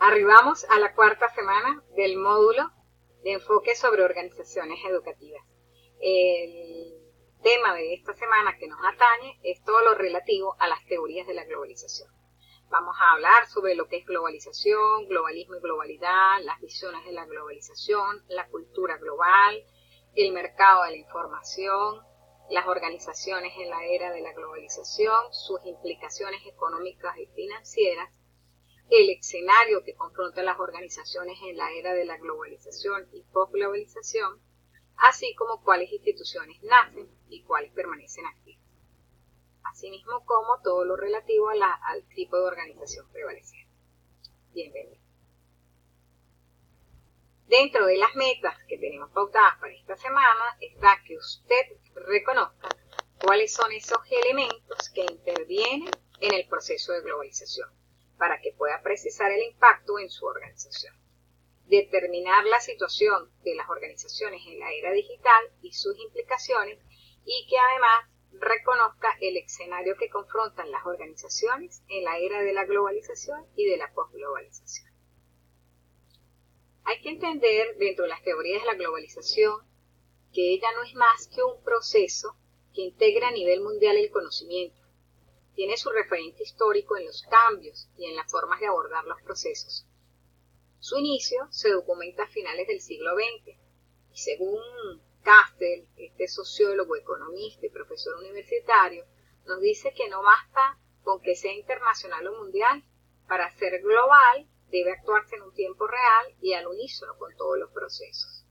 Arribamos a la cuarta semana del módulo de enfoque sobre organizaciones educativas. El tema de esta semana que nos atañe es todo lo relativo a las teorías de la globalización. Vamos a hablar sobre lo que es globalización, globalismo y globalidad, las visiones de la globalización, la cultura global, el mercado de la información, las organizaciones en la era de la globalización, sus implicaciones económicas y financieras, el escenario que confrontan las organizaciones en la era de la globalización y posglobalización, así como cuáles instituciones nacen y cuáles permanecen activas. Asimismo como todo lo relativo al tipo de organización prevaleciente. Bienvenido. Dentro de las metas que tenemos pautadas para esta semana está que usted reconozca cuáles son esos elementos que intervienen en el proceso de globalización para que pueda precisar el impacto en su organización. Determinar la situación de las organizaciones en la era digital y sus implicaciones y que además reconozca el escenario que confrontan las organizaciones en la era de la globalización y de la posglobalización. Hay que entender dentro de las teorías de la globalización que ella no es más que un proceso que integra a nivel mundial el conocimiento. Tiene su referente histórico en los cambios y en las formas de abordar los procesos. Su inicio se documenta a finales del siglo XX y según Castel, este sociólogo, economista y profesor universitario, nos dice que no basta con que sea internacional o mundial. Para ser global debe actuarse en un tiempo real y al unísono con todos los procesos.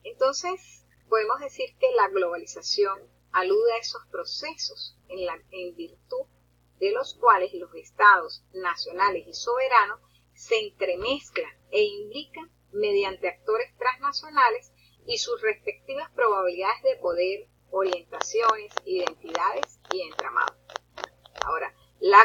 Entonces, podemos decir que la globalización alude a esos procesos en virtud de los cuales los estados nacionales y soberanos se entremezclan e imbrican mediante actores transnacionales y sus respectivas probabilidades de poder, orientaciones, identidades y entramados. Ahora, la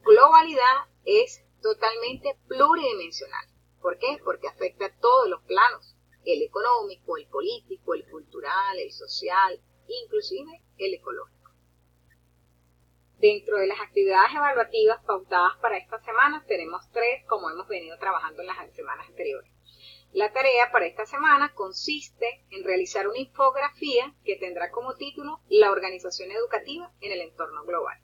globalidad es totalmente pluridimensional. ¿Por qué? Porque afecta a todos los planos, el económico, el político, el cultural, el social, inclusive el ecológico. Dentro de las actividades evaluativas pautadas para esta semana tenemos 3, como hemos venido trabajando en las semanas anteriores. La tarea para esta semana consiste en realizar una infografía que tendrá como título La organización educativa en el entorno global.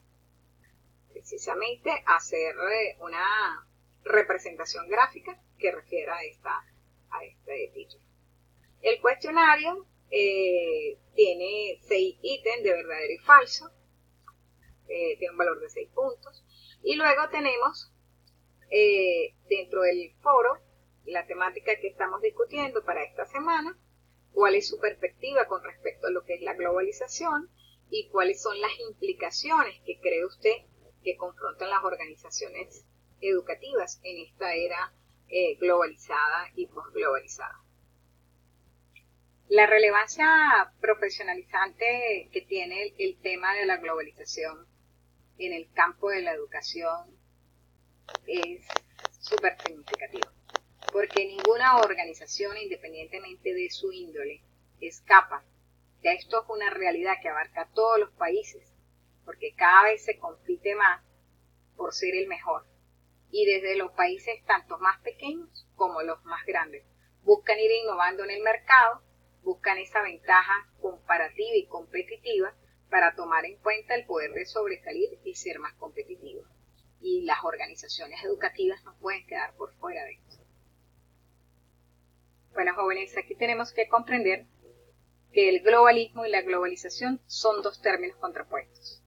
Precisamente hacer una representación gráfica que refiera a este título. El cuestionario tiene 6 ítems de verdadero y falso, tiene un valor de 6 puntos, y luego tenemos dentro del foro la temática que estamos discutiendo para esta semana, cuál es su perspectiva con respecto a lo que es la globalización y cuáles son las implicaciones que cree usted que confrontan las organizaciones educativas en esta era globalizada y posglobalizada. La relevancia profesionalizante que tiene el tema de la globalización en el campo de la educación es súper significativo, porque ninguna organización, independientemente de su índole, escapa. Ya esto es una realidad que abarca a todos los países, porque cada vez se compite más por ser el mejor. Y desde los países tanto más pequeños como los más grandes buscan ir innovando en el mercado, buscan esa ventaja comparativa y competitiva para tomar en cuenta el poder de sobresalir y ser más competitivos. Y las organizaciones educativas no pueden quedar por fuera de esto. Bueno, jóvenes, aquí tenemos que comprender que el globalismo y la globalización son 2 términos contrapuestos.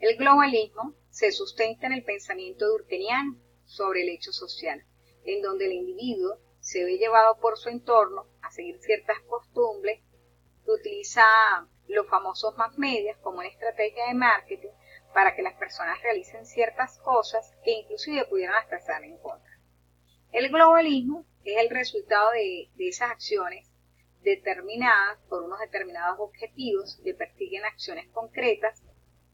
El globalismo se sustenta en el pensamiento durkheimiano sobre el hecho social, en donde el individuo se ve llevado por su entorno a seguir ciertas costumbres, que utiliza los famosos mass media como una estrategia de marketing para que las personas realicen ciertas cosas que inclusive pudieran hasta estar en contra. El globalismo es el resultado de esas acciones determinadas por unos determinados objetivos que persiguen acciones concretas,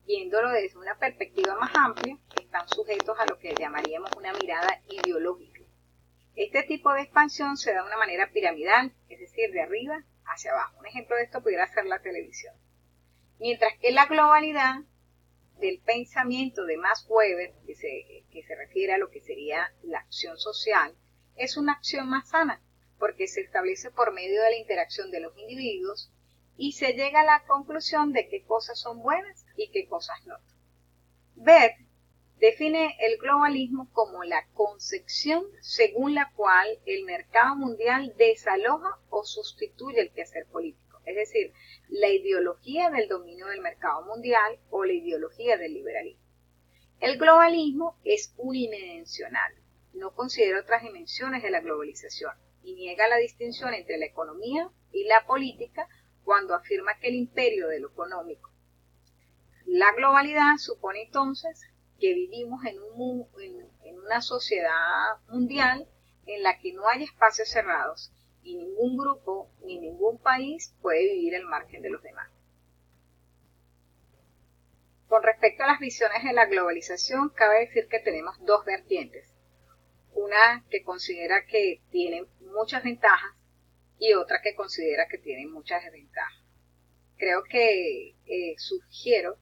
viéndolo desde una perspectiva más amplia, están sujetos a lo que llamaríamos una mirada ideológica. Este tipo de expansión se da de una manera piramidal, es decir, de arriba hacia abajo. Un ejemplo de esto pudiera ser la televisión. Mientras que la globalidad del pensamiento de Max Weber, que se refiere a lo que sería la acción social, es una acción más sana, porque se establece por medio de la interacción de los individuos y se llega a la conclusión de qué cosas son buenas y qué cosas no. Bert define el globalismo como la concepción según la cual el mercado mundial desaloja o sustituye el quehacer político, es decir, la ideología del dominio del mercado mundial o la ideología del liberalismo. El globalismo es unidimensional, no considera otras dimensiones de la globalización y niega la distinción entre la economía y la política cuando afirma que el imperio de lo económico. La globalidad supone entonces que vivimos en una sociedad mundial en la que no hay espacios cerrados y ningún grupo ni ningún país puede vivir al margen de los demás. Con respecto a las visiones de la globalización, cabe decir que tenemos dos vertientes. Una que considera que tiene muchas ventajas y otra que considera que tiene muchas desventajas. Creo que sugiero,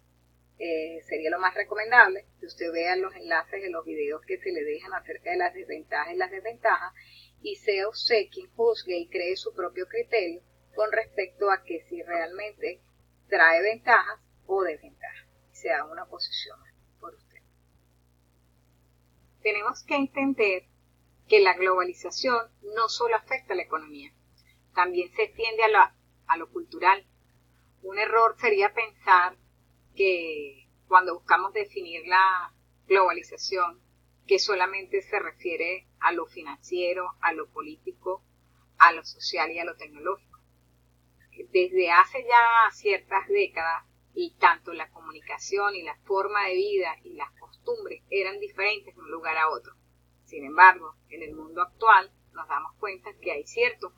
sería lo más recomendable, que usted vea los enlaces de los videos que se le dejan acerca de las desventajas y las desventajas y sea usted quien juzgue y cree su propio criterio con respecto a que si realmente trae ventajas o desventajas. Se haga una posición por usted. Tenemos que entender que la globalización no solo afecta a la economía, también se extiende a lo cultural. Un error sería pensar que cuando buscamos definir la globalización, que solamente se refiere a lo financiero, a lo político, a lo social y a lo tecnológico. Desde hace ya ciertas décadas, y tanto la comunicación y la forma de vida y las costumbres eran diferentes de un lugar a otro. Sin embargo, en el mundo actual nos damos cuenta que hay ciertos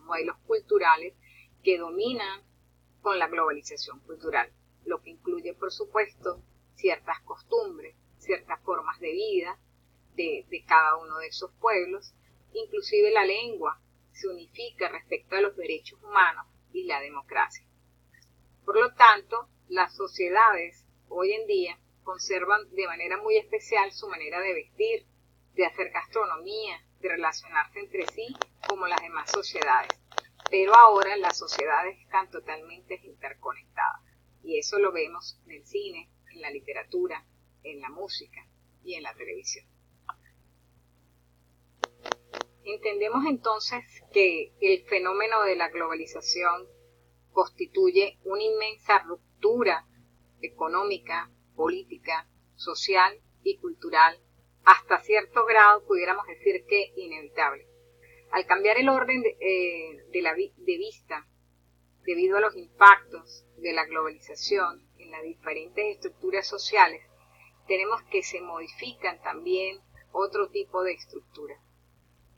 modelos culturales que dominan con la globalización cultural, lo que incluye, por supuesto, ciertas costumbres, ciertas formas de vida de cada uno de esos pueblos, inclusive la lengua se unifica respecto a los derechos humanos y la democracia. Por lo tanto, las sociedades hoy en día conservan de manera muy especial su manera de vestir, de hacer gastronomía, de relacionarse entre sí como las demás sociedades. Pero ahora las sociedades están totalmente interconectadas y eso lo vemos en el cine, en la literatura, en la música y en la televisión. Entendemos entonces que el fenómeno de la globalización constituye una inmensa ruptura económica, política, social y cultural, hasta cierto grado pudiéramos decir que inevitable. Al cambiar el orden de vista, debido a los impactos de la globalización en las diferentes estructuras sociales, tenemos que se modifican también otro tipo de estructuras.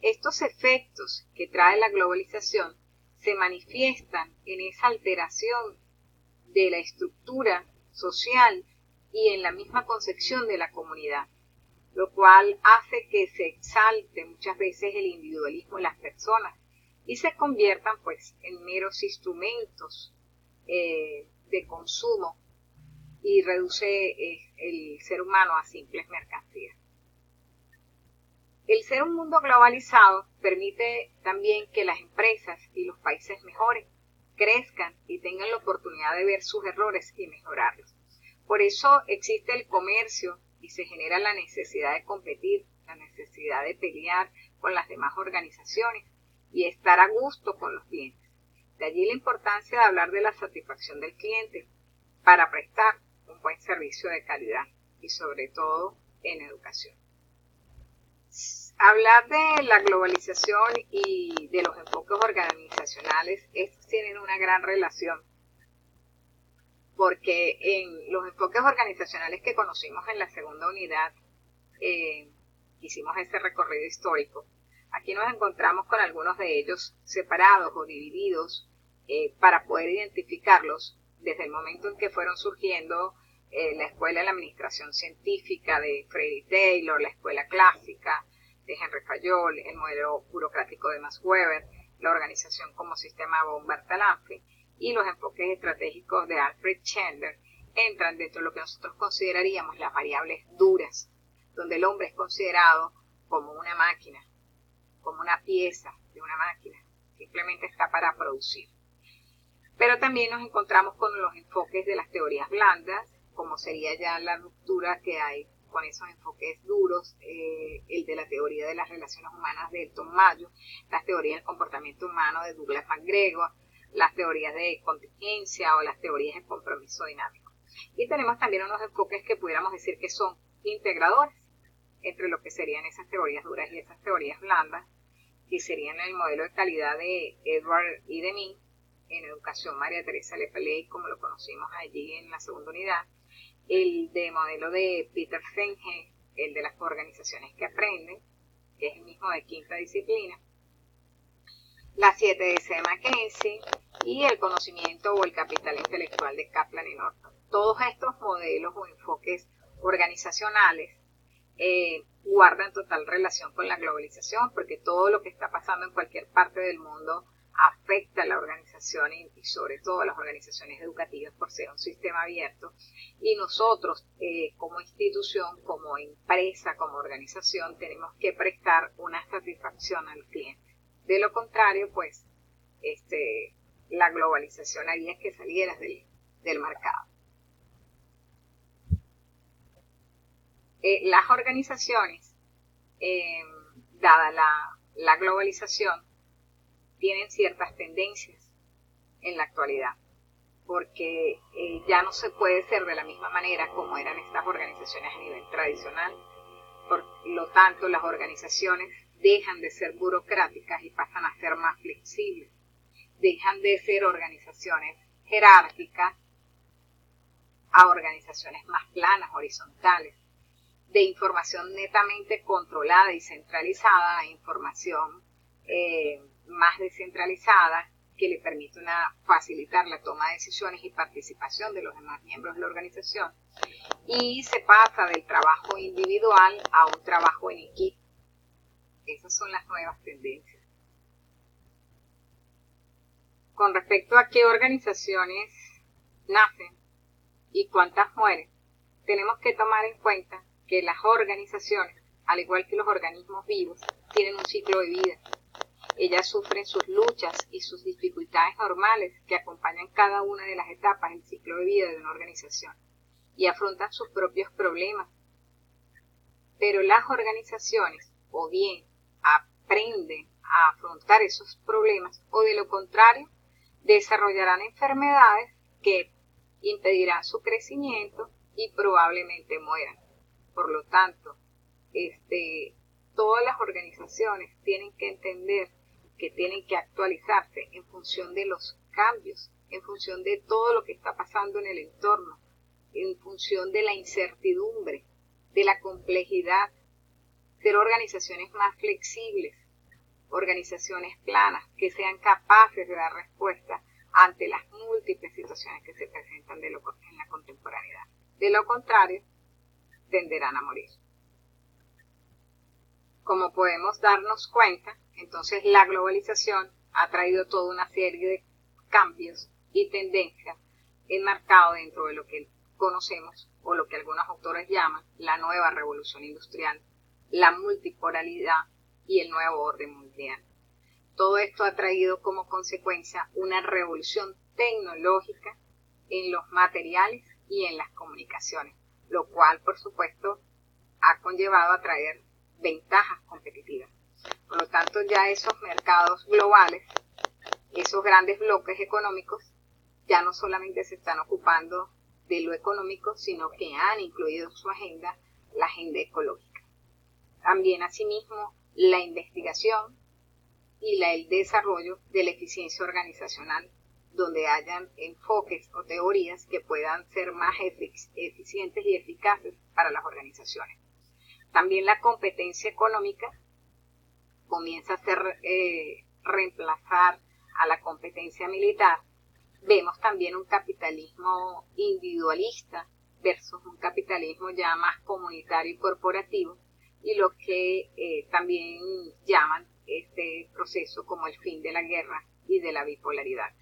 Estos efectos que trae la globalización se manifiestan en esa alteración de la estructura social y en la misma concepción de la comunidad, lo cual hace que se exalte muchas veces el individualismo en las personas y se conviertan pues en meros instrumentos de consumo y reduce el ser humano a simples mercancías. El ser un mundo globalizado permite también que las empresas y los países mejoren, crezcan y tengan la oportunidad de ver sus errores y mejorarlos. Por eso existe el comercio y se genera la necesidad de competir, la necesidad de pelear con las demás organizaciones y estar a gusto con los clientes. De allí la importancia de hablar de la satisfacción del cliente para prestar un buen servicio de calidad y sobre todo en educación. Hablar de la globalización y de los enfoques organizacionales, estos tienen una gran relación, porque en los enfoques organizacionales que conocimos en la segunda unidad, hicimos ese recorrido histórico. Aquí nos encontramos con algunos de ellos separados o divididos para poder identificarlos desde el momento en que fueron surgiendo la Escuela de la Administración Científica de Freddy Taylor, la Escuela Clásica de Henry Fayol, el modelo burocrático de Max Weber, la organización como sistema von Bertalanffy y los enfoques estratégicos de Alfred Chandler entran dentro de lo que nosotros consideraríamos las variables duras, donde el hombre es considerado como una máquina, como una pieza de una máquina, simplemente está para producir. Pero también nos encontramos con los enfoques de las teorías blandas, como sería ya la ruptura que hay con esos enfoques duros, el de la teoría de las relaciones humanas de Elton Mayo, las teorías del comportamiento humano de Douglas MacGregor, las teorías de contingencia o las teorías de compromiso dinámico. Y tenemos también unos enfoques que pudiéramos decir que son integradores entre lo que serían esas teorías duras y esas teorías blandas, que serían el modelo de calidad de Edward E. Deming, en educación María Teresa Lepeley, como lo conocimos allí en la segunda unidad, el de modelo de Peter Senge, el de las organizaciones que aprenden, que es el mismo de quinta disciplina, la 7S de Mackenzie y el conocimiento o el capital intelectual de Kaplan y Norton. Todos estos modelos o enfoques organizacionales guardan total relación con la globalización, porque todo lo que está pasando en cualquier parte del mundo afecta a la organización y sobre todo a las organizaciones educativas por ser un sistema abierto, y nosotros como institución, como empresa, como organización tenemos que prestar una satisfacción al cliente. De lo contrario, pues la globalización haría que salieras del mercado. Las organizaciones, dada la globalización, tienen ciertas tendencias en la actualidad, porque ya no se puede ser de la misma manera como eran estas organizaciones a nivel tradicional. Por lo tanto, las organizaciones dejan de ser burocráticas y pasan a ser más flexibles, dejan de ser organizaciones jerárquicas a organizaciones más planas, horizontales, de información netamente controlada y centralizada a información más descentralizada, que le permite facilitar la toma de decisiones y participación de los demás miembros de la organización, y se pasa del trabajo individual a un trabajo en equipo. Esas son las nuevas tendencias. Con respecto a qué organizaciones nacen y cuántas mueren, tenemos que tomar en cuenta que las organizaciones, al igual que los organismos vivos, tienen un ciclo de vida. Ellas sufren sus luchas y sus dificultades normales que acompañan cada una de las etapas del ciclo de vida de una organización y afrontan sus propios problemas. Pero las organizaciones o bien aprenden a afrontar esos problemas o de lo contrario desarrollarán enfermedades que impedirán su crecimiento y probablemente mueran. Por lo tanto, todas las organizaciones tienen que entender que tienen que actualizarse en función de los cambios, en función de todo lo que está pasando en el entorno, en función de la incertidumbre, de la complejidad, ser organizaciones más flexibles, organizaciones planas, que sean capaces de dar respuesta ante las múltiples situaciones que se presentan en la contemporaneidad. De lo contrario, tenderán a morir. Como podemos darnos cuenta, entonces la globalización ha traído toda una serie de cambios y tendencias enmarcados dentro de lo que conocemos o lo que algunos autores llaman la nueva revolución industrial, la multipolaridad y el nuevo orden mundial. Todo esto ha traído como consecuencia una revolución tecnológica en los materiales y en las comunicaciones, lo cual, por supuesto, ha conllevado a traer ventajas competitivas. Por lo tanto, ya esos mercados globales, esos grandes bloques económicos, ya no solamente se están ocupando de lo económico, sino que han incluido en su agenda la agenda ecológica. También, asimismo, la investigación y el desarrollo de la eficiencia organizacional, donde hayan enfoques o teorías que puedan ser más eficientes y eficaces para las organizaciones. También la competencia económica comienza a reemplazar a la competencia militar. Vemos también un capitalismo individualista versus un capitalismo ya más comunitario y corporativo, y lo que también llaman este proceso como el fin de la guerra y de la bipolaridad.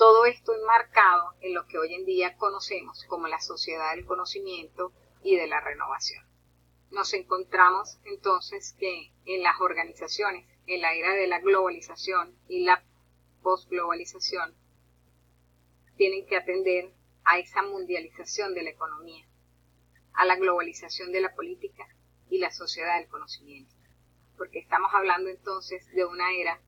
Todo esto enmarcado en lo que hoy en día conocemos como la sociedad del conocimiento y de la renovación. Nos encontramos entonces que en las organizaciones, en la era de la globalización y la posglobalización, tienen que atender a esa mundialización de la economía, a la globalización de la política y la sociedad del conocimiento. Porque estamos hablando entonces de una era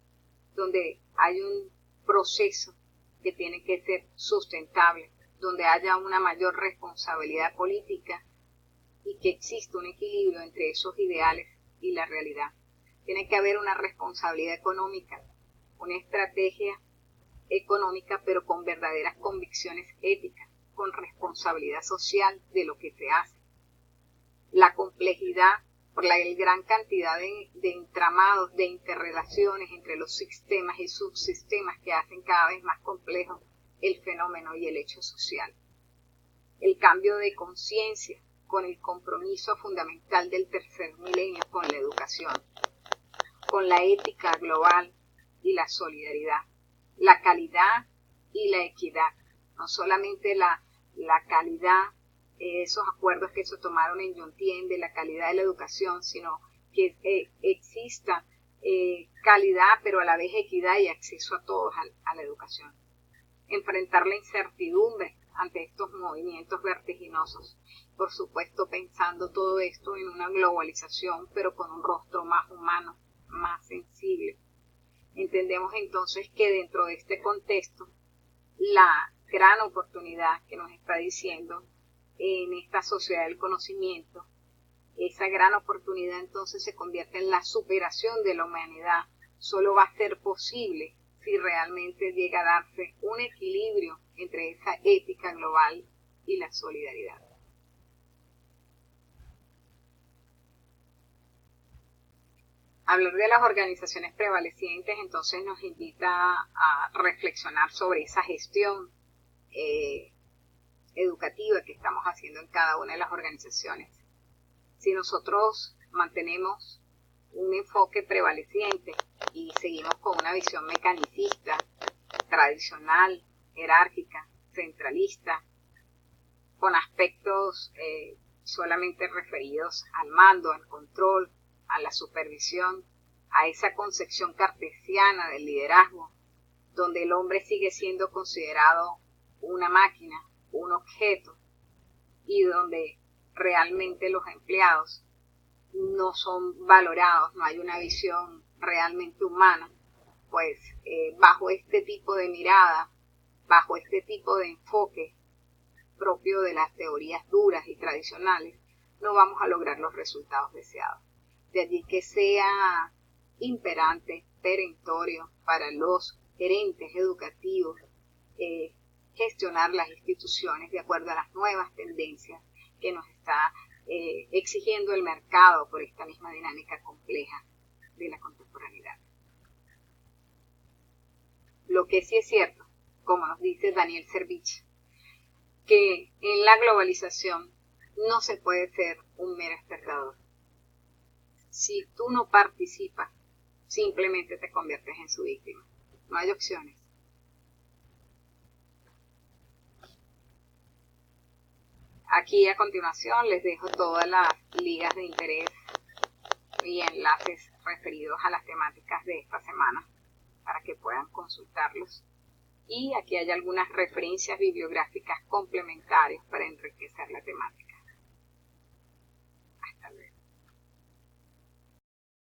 donde hay un proceso que tiene que ser sustentable, donde haya una mayor responsabilidad política y que exista un equilibrio entre esos ideales y la realidad. Tiene que haber una responsabilidad económica, una estrategia económica, pero con verdaderas convicciones éticas, con responsabilidad social de lo que se hace. La complejidad por la gran cantidad de entramados, de interrelaciones entre los sistemas y subsistemas que hacen cada vez más complejo el fenómeno y el hecho social. El cambio de conciencia con el compromiso fundamental del tercer milenio con la educación, con la ética global y la solidaridad, la calidad y la equidad, no solamente la calidad, esos acuerdos que se tomaron en Yontién de la calidad de la educación, sino que exista calidad, pero a la vez equidad y acceso a todos a la educación. Enfrentar la incertidumbre ante estos movimientos vertiginosos, por supuesto pensando todo esto en una globalización, pero con un rostro más humano, más sensible. Entendemos entonces que dentro de este contexto, la gran oportunidad que nos está diciendo en esta sociedad del conocimiento, esa gran oportunidad entonces se convierte en la superación de la humanidad. Solo va a ser posible si realmente llega a darse un equilibrio entre esa ética global y la solidaridad. Hablar de las organizaciones prevalecientes entonces nos invita a reflexionar sobre esa gestión educativa que estamos haciendo en cada una de las organizaciones. Si nosotros mantenemos un enfoque prevaleciente y seguimos con una visión mecanicista, tradicional, jerárquica, centralista, con aspectos solamente referidos al mando, al control, a la supervisión, a esa concepción cartesiana del liderazgo, donde el hombre sigue siendo considerado una máquina, un objeto, y donde realmente los empleados no son valorados, no hay una visión realmente humana, pues bajo este tipo de mirada, bajo este tipo de enfoque propio de las teorías duras y tradicionales, no vamos a lograr los resultados deseados. De allí que sea imperante, perentorio para los gerentes educativos gestionar las instituciones de acuerdo a las nuevas tendencias que nos está exigiendo el mercado por esta misma dinámica compleja de la contemporaneidad. Lo que sí es cierto, como nos dice Daniel Servitje, que en la globalización no se puede ser un mero espectador. Si tú no participas, simplemente te conviertes en su víctima. No hay opciones. Aquí a continuación les dejo todas las ligas de interés y enlaces referidos a las temáticas de esta semana para que puedan consultarlos. Y aquí hay algunas referencias bibliográficas complementarias para enriquecer la temática.